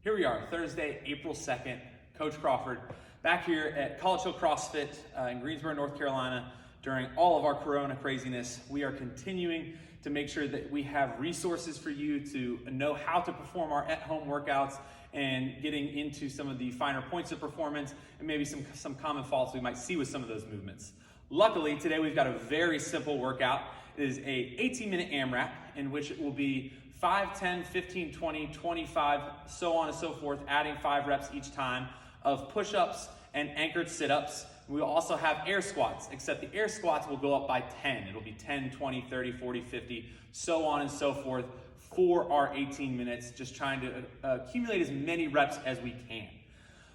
Here we are, Thursday, April 2nd, Coach Crawford, back here at College Hill CrossFit in Greensboro, North Carolina. During all of our Corona craziness, we are continuing to make sure that we have resources for you to know how to perform our at-home workouts and getting into some of the finer points of performance and maybe some common faults we might see with some of those movements. Luckily, today we've got a very simple workout. It is a 18-minute AMRAP in which it will be 5, 10, 15, 20, 25, so on and so forth, adding 5 reps each time of push-ups and anchored sit-ups. We will also have air squats, except the air squats will go up by 10. It'll be 10, 20, 30, 40, 50, so on and so forth for our 18 minutes, just trying to accumulate as many reps as we can.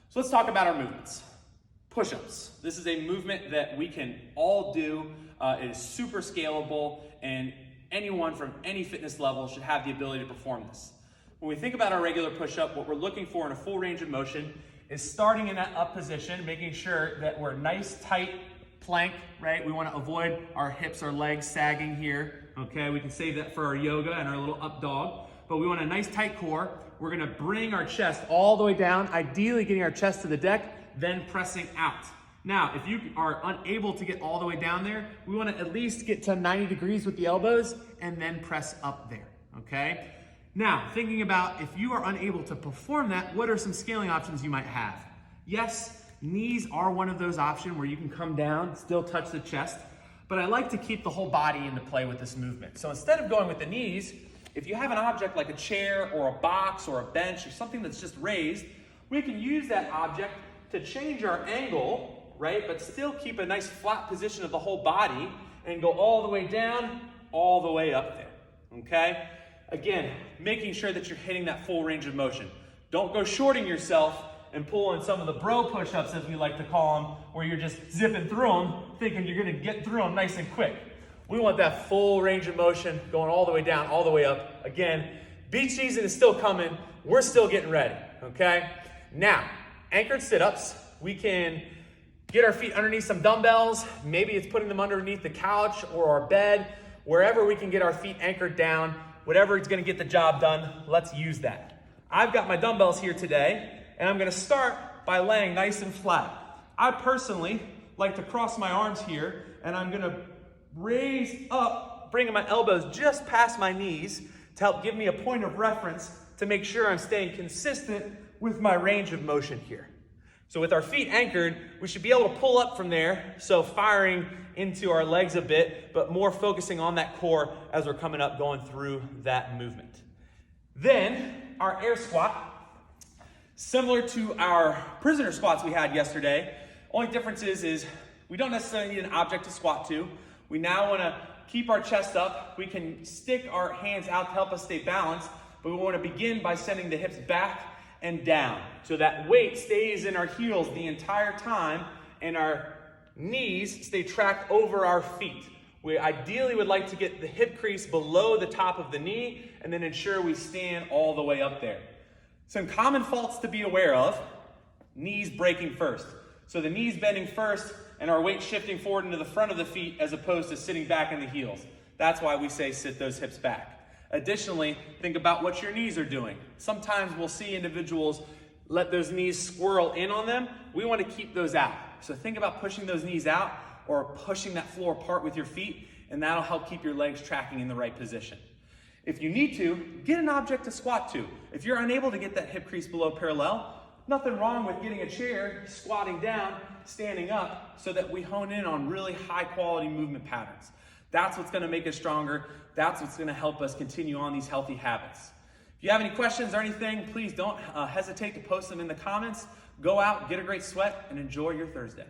So let's talk about our movements. Push-ups. This is a movement that we can all do. It is super scalable, and anyone from any fitness level should have the ability to perform this. When we think about our regular push-up, what we're looking for in a full range of motion is starting in that up position, making sure that we're nice, tight plank, right? We want to avoid our hips or legs sagging here, okay? We can save that for our yoga and our little up dog, but we want a nice, tight core. We're going to bring our chest all the way down, ideally getting our chest to the deck, then pressing out. Now, if you are unable to get all the way down there, we want to at least get to 90 degrees with the elbows and then press up there, okay? Now, thinking about if you are unable to perform that, what are some scaling options you might have? Yes, knees are one of those options where you can come down, still touch the chest, but I like to keep the whole body into play with this movement. So instead of going with the knees, if you have an object like a chair or a box or a bench or something that's just raised, we can use that object to change our angle, right? But still keep a nice flat position of the whole body and go all the way down, all the way up there, okay? Again, making sure that you're hitting that full range of motion. Don't go shorting yourself and pulling some of the bro push-ups, as we like to call them, where you're just zipping through them, thinking you're gonna get through them nice and quick. We want that full range of motion going all the way down, all the way up. Again, beach season is still coming. We're still getting ready, okay? Now, anchored sit-ups, we can get our feet underneath some dumbbells. Maybe it's putting them underneath the couch or our bed, wherever we can get our feet anchored down. Whatever is gonna get the job done, let's use that. I've got my dumbbells here today, and I'm gonna start by laying nice and flat. I personally like to cross my arms here, and I'm gonna raise up, bringing my elbows just past my knees to help give me a point of reference to make sure I'm staying consistent with my range of motion here. So with our feet anchored, we should be able to pull up from there, so firing into our legs a bit, but more focusing on that core as we're coming up, going through that movement. Then, our air squat, similar to our prisoner squats we had yesterday. Only difference is we don't necessarily need an object to squat to. We now want to keep our chest up. We can stick our hands out to help us stay balanced, but we want to begin by sending the hips back and down. So that weight stays in our heels the entire time and our knees stay tracked over our feet. We ideally would like to get the hip crease below the top of the knee and then ensure we stand all the way up there. Some common faults to be aware of: knees breaking first. So the knees bending first and our weight shifting forward into the front of the feet as opposed to sitting back in the heels. That's why we say sit those hips back. Additionally, think about what your knees are doing. Sometimes we'll see individuals let those knees swirl in on them. We want to keep those out. So think about pushing those knees out or pushing that floor apart with your feet, and that'll help keep your legs tracking in the right position. If you need to, get an object to squat to. If you're unable to get that hip crease below parallel, nothing wrong with getting a chair, squatting down, standing up, so that we hone in on really high quality movement patterns. That's what's gonna make us stronger. That's what's gonna help us continue on these healthy habits. If you have any questions or anything, please don't hesitate to post them in the comments. Go out, get a great sweat, and enjoy your Thursday.